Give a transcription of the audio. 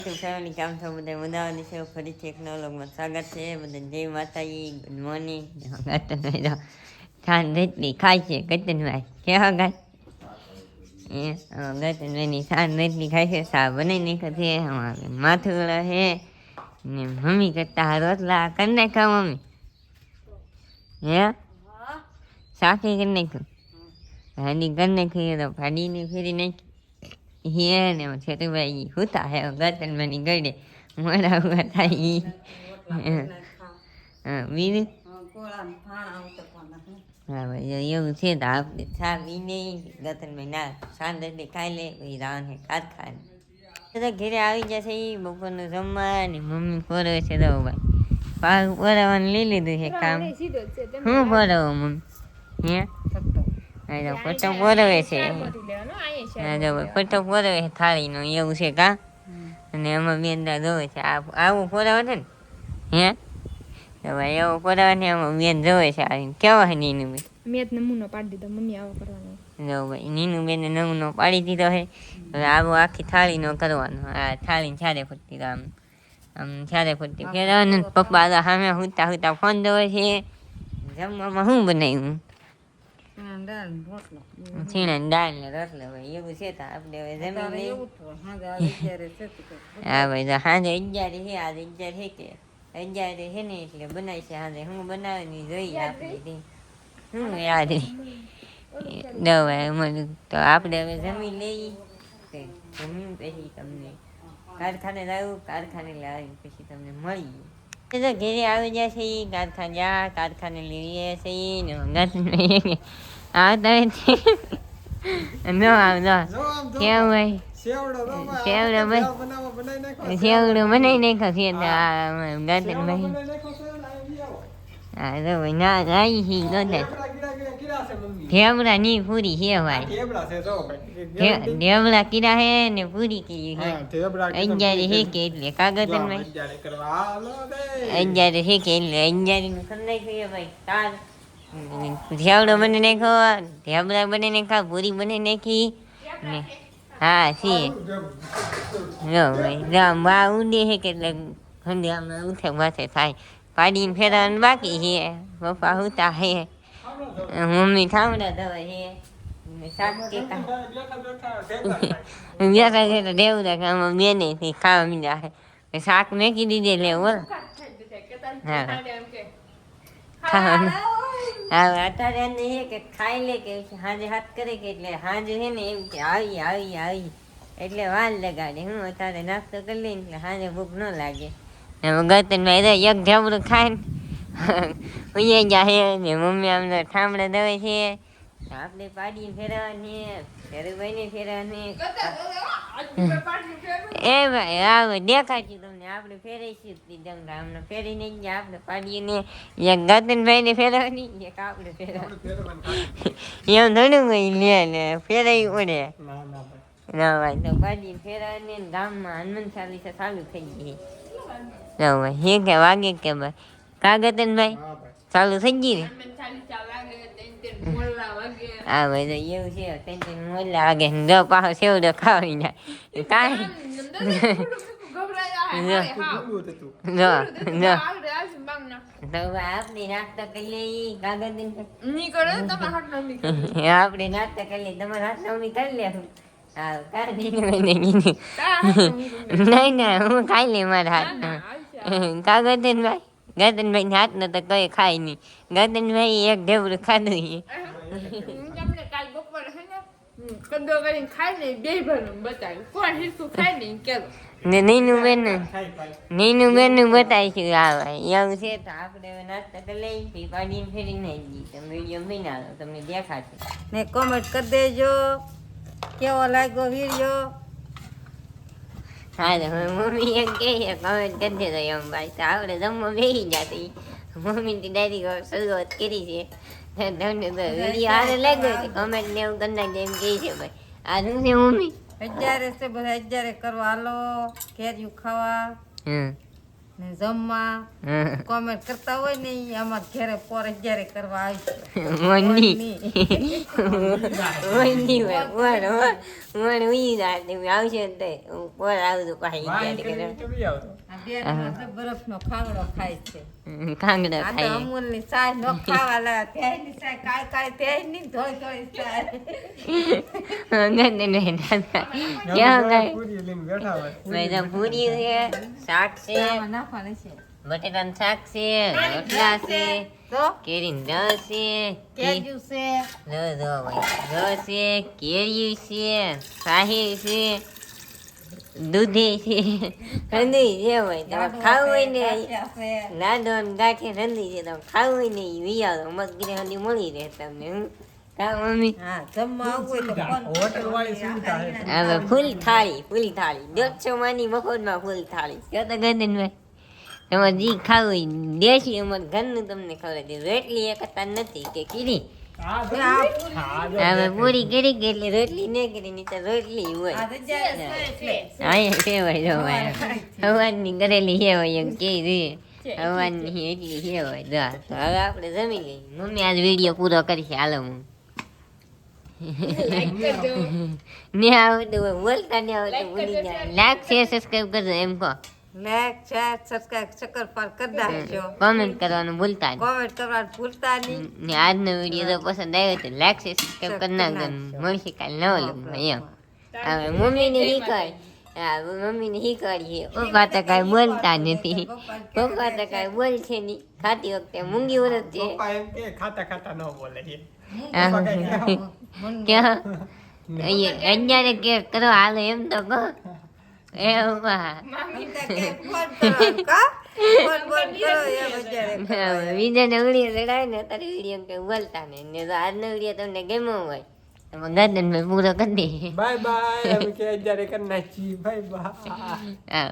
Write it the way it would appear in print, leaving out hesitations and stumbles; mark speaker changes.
Speaker 1: Family કામ થયું બધા મદાવાની છે ફરીથી એક નવા વ્લોગમાં સ્વાગત છે બધા જય માતાજી ગુડ મોર્નિંગ ખાન રેતલી ખાય છે ગતનભાઈ કેવા ગાય ગતનભાઈની ખાન રેતલી ખાય છે સા બનાવી નાખે છે માથું વળા છે ને મમ્મી કરતા રોટલા કરી નાખ્યા મમ્મી હે સાખી કરી નાખ્યું હાડી કરી નાખી તો ભાડીને ફેરી નાખી હે ને છેતુભાઈ હુતા હે ગતન બની ગઈ મોડા હુआ થાય બીજું હા ભાઈ એવું છે તો આપણે છા બીને ગતનભાઈ ના સાંજ એટલે ખાઈ લે પછી રાવણ હે કાત ખાય બધા ઘેરે આવી જશે એ બપોરનું જમવા ને મમ્મી ફોરવે છે તો ભાઈ પાક ફોરવાનું લઈ લીધું છે કામ શું ફોરવો મમ્મી હે પટ્ટો ફોરવે છે પટ્ટો ફોરવે થાળીનો એવું છે કા અને એમાં બે અંદર જોવે છે આવું ફોરવે છે ને હે તો ભાઈ એવું ફોરવે ને એમાં બેન જોવે છે આવીને કેવા છે નીનું બેન
Speaker 2: મેં નમૂનો પાડી દીધો મમ્મી આવો કરવાનો
Speaker 1: જો ભાઈ નીનું બેને નમૂનો પાડી દીધો છે હવે આવું આખી થાળીનો કરવાનો આ થાળીને છારે ફૂટતી તો આમ છારે ફૂટતી ફેરવાનું પપ્પા સામે હુતા હુતા ફોન જોવે છે જમવામાં શું બનાવ્યું છીણા દાળ ને રોટલો ભાઈ એવું છે તો આપણે હવે જમી લઈએ હા ભાઈ તો સાંજે 11 છે આજે 11 છે કે 11 છે ને એટલે બનાવી છે સાંજે હું બનાવવાની જોઈએ આપણે શું યાદ દવા તો આપણે હવે જમી લઈએ જમીન પછી તમને કારખાને લાવ્યું કારખાને લાવી પછી તમને મળીએ તો ઘેરે આવી જશે કારખાને લઈએ છીએ ને આવતા ન આવતો કેવું ભાઈ સેવડો બનાવી નાખ્યો છે ગતનભાઈ હા તો ભાઈ ના આવી છે ઢેબડા ની પૂરી છે ભાઈ ઢેબડા કીધા હે ને પૂરી કીધી છે 11 છે કે એટલે કાગતનભાઈ 11 છે કે એટલે 11 નું ખંડાઈ ગયું ભાઈ તાર ઢેવડો બની નાખ્યો ઢેબડા બની નાખ્યા પૂરી બની નાખી ને હા સી જો ભાઈ બા ઉડે છે કે એટલે ખંડિયામાં ઉઠે માથે થાય પાડીને ફેરવાનું બાકી છે પપ્પા હુતા હે મમ્મી ઠામડા ધોવે છે શાક કે બેઠા છે તો દેવડા કામમાં બેને ખાવા મીધા છે શાક મેકી દીધે લેવું હા હા અત્યારે એને છે કે ખાઈ લે કે સાંજે હાથ કરે કે એટલે સાંજે છે ને એમ કે આવી એટલે વાર લગાડે હું અત્યારે નાસ્તો કરી લઈને એટલે સાંજે ભૂખ ન લાગે ગતનભાઈ એક ઢેબડું ખાઈને ઉઈ ગયા છે ને મમ્મી આમને ઠામડે દવે છે આપણે પાડીને ફેરવાની ફેરભાઈને ફેરવાની એ ભાઈ હા દેખાડશું તમને આપણે ફેરાઈશું હમણાં ફેરીને ગયા આપણે પાડીને એક ગતનભાઈને ફેરવાની એક આપણે ફેરવાની એમ થોડું કઈ લે ફેરાવી પડે ના ભાઈ તો પાડીને ફેરવાની ગામમાં હનુમાન ચાલીસા ચાલુ થઈ ગઈ હે કે વાગે કે ભાઈ કાગતનભાઈ ચાલુ થઈ ગઈ ને હા ભાઈ તો એવું છે ટેન્શન મોલા વાગે જો પાછો સેવડો ખાવી જાય કાંઈ તો આપણી નાસ્તા કરી લઈ કાગતનભાઈ આપણે નાસ્તા કરી લઈ તમારા હાથ નવમી કરી લે હા નહીં ના હું ખાઈ લે મારા હાથ કાગતનભાઈ ગતનભાઈ હાથ ન તો કઈ ખાય નહીં ગતનભાઈ એક ઢેબડું ખાધું નીનું બેન નું બતાવીશું આ ભાઈ એવું છે તો આપણે નાસ્તા કરી લઈ પાડીને ફેરી નાખી તમે વિડીયો બનાવો તમને દેખાશે ને કોમેન્ટ કરી દેજો કેવો લાગ્યો વિડીયો હા મમ્મી એમ કહે કમેન્ટ કરી દેજો એમ ભાઈ તો આપણે જમવા બેસી જતી મમ્મીની ડાયરી શરૂઆત કરી છે તમને તો વિડીયો હારે લાગ્યો છે કમેન્ટ ને એવું કરી નાખજો એમ કહે છે ભાઈ આ શું છે મમ્મી 11 છે બધા 11 કરવા હાલો કેરીયું ખાવા
Speaker 3: ને જમવા
Speaker 1: હા.
Speaker 3: કોમેન્ટ કરતા હોય ને ઈ અમાર ઘરે પોર 11 કરવા આવશે.
Speaker 1: મોની
Speaker 3: મોની.
Speaker 1: મોની મોન ઉઈ જાતે આવશે તે પર આવજો પાહી ગયા
Speaker 3: આ બેનમાં તો બરફનો ખાંગડો ખાય છે.
Speaker 1: કાંગડા
Speaker 3: આ તો
Speaker 1: ખાઈ
Speaker 3: અમૂલની ચાય ન ખાવા લાગે ત્યાંની ચાય કાંઈ ત્યાંની ધોઈ ધોઈ ચાય.
Speaker 1: ગંદન દાદા ક્યાં ગઈ મેં પૂરી છે શાક છે
Speaker 3: આમાં નાખવાની છે.
Speaker 1: બટેટાનું શાક છે રોટલા છે
Speaker 3: તો
Speaker 1: કેરીનું રસ છે
Speaker 3: કેજુ છે.
Speaker 1: રસ છે કેરી છે શાહી છે દૂધી છે રંધી છે હોય તમે ખાવું હોય ને
Speaker 3: ગાંઠિયા છે.
Speaker 1: લાડો ને ગાંઠિયા રંધી છે તમે ખાવું હોય ને એ વિયાવો મગગીરે હંધી મળી રહે તમને હું કા મમ્મી
Speaker 3: હા જમવા આવવું હોય તો
Speaker 4: હોટલ વાળી સુવિધા છે.
Speaker 1: હવે ફૂલ થાળી 150 માની મફતમાં ફૂલ થાળી કયો તો ગંદનભાઈ તમારે જી ખાવું હોય દેશી અમારે ઘરનું તમને ખબર છે રોટલી એક હતા નથી કે કીધી
Speaker 4: હા, તો
Speaker 3: આ
Speaker 4: હા, જો
Speaker 1: હવે પૂરી કરી કે એટલે રોટલી ન કરી નહીં તો રોટલી હોય
Speaker 3: આ તો જ્યારે છે એટલે.
Speaker 1: અહીંયા સેવાય જો ભાઈ હવાની કરેલી સેવાય એમ કે હવાની એટલી સેવાય જા તો હવે આપણે જમી લઈએ મમ્મી આજ વિડીયો પૂરો કરીશ હાલો હું ને આવડતું હોય બોલતા ને આવડતું ભૂલી જાય લાઈક શેર સબસ્ક્રાઈબ કરજો એમ કહો
Speaker 3: લાઈક શેર સબસ્ક્રાઇબ શક્કર પર કરી નાખજો.
Speaker 1: કોમેન્ટ કરવાનું ભૂલતા નહીં
Speaker 3: કોમેન્ટ કરવાનું ભૂલતા નહીં.
Speaker 1: ને આજનો વિડીયો તો પસંદ આવ્યો તો લાઈક શેર સબસ્ક્રાઈબ કરી નાખજો મળશે કાલે નવો લોગમાં એમ હવે મમ્મીને શીખવાડ હા મમ્મીને શીખવાડીએ પપ્પા તો કાંઈ બોલતા નથી પપ્પા તો કાંઈ બોલશે નહીં ખાતી વખતે મૂંગી ઉરત છે
Speaker 4: પપ્પા એમ કે ખાતા ખાતા ન બોલે છે.
Speaker 1: ક્યાં અહીંયા કે કરો હાલો એમ તો કહો એ પપ્પા
Speaker 3: ફોન કરવાનું કા? ફોન બંધ કરો એમ અત્યારે.
Speaker 1: બીજાને વિડીયો ચડાવે ને અત્યારે વિડીયો કે બોલતા ને તો આજનો વિડીયો તમને ગમ્યો હોય તો ગર્દન મેં પૂરો કરી દે
Speaker 4: બાય બાય અમે કે જ્યારે કરી નાખી બાય બાય
Speaker 1: હા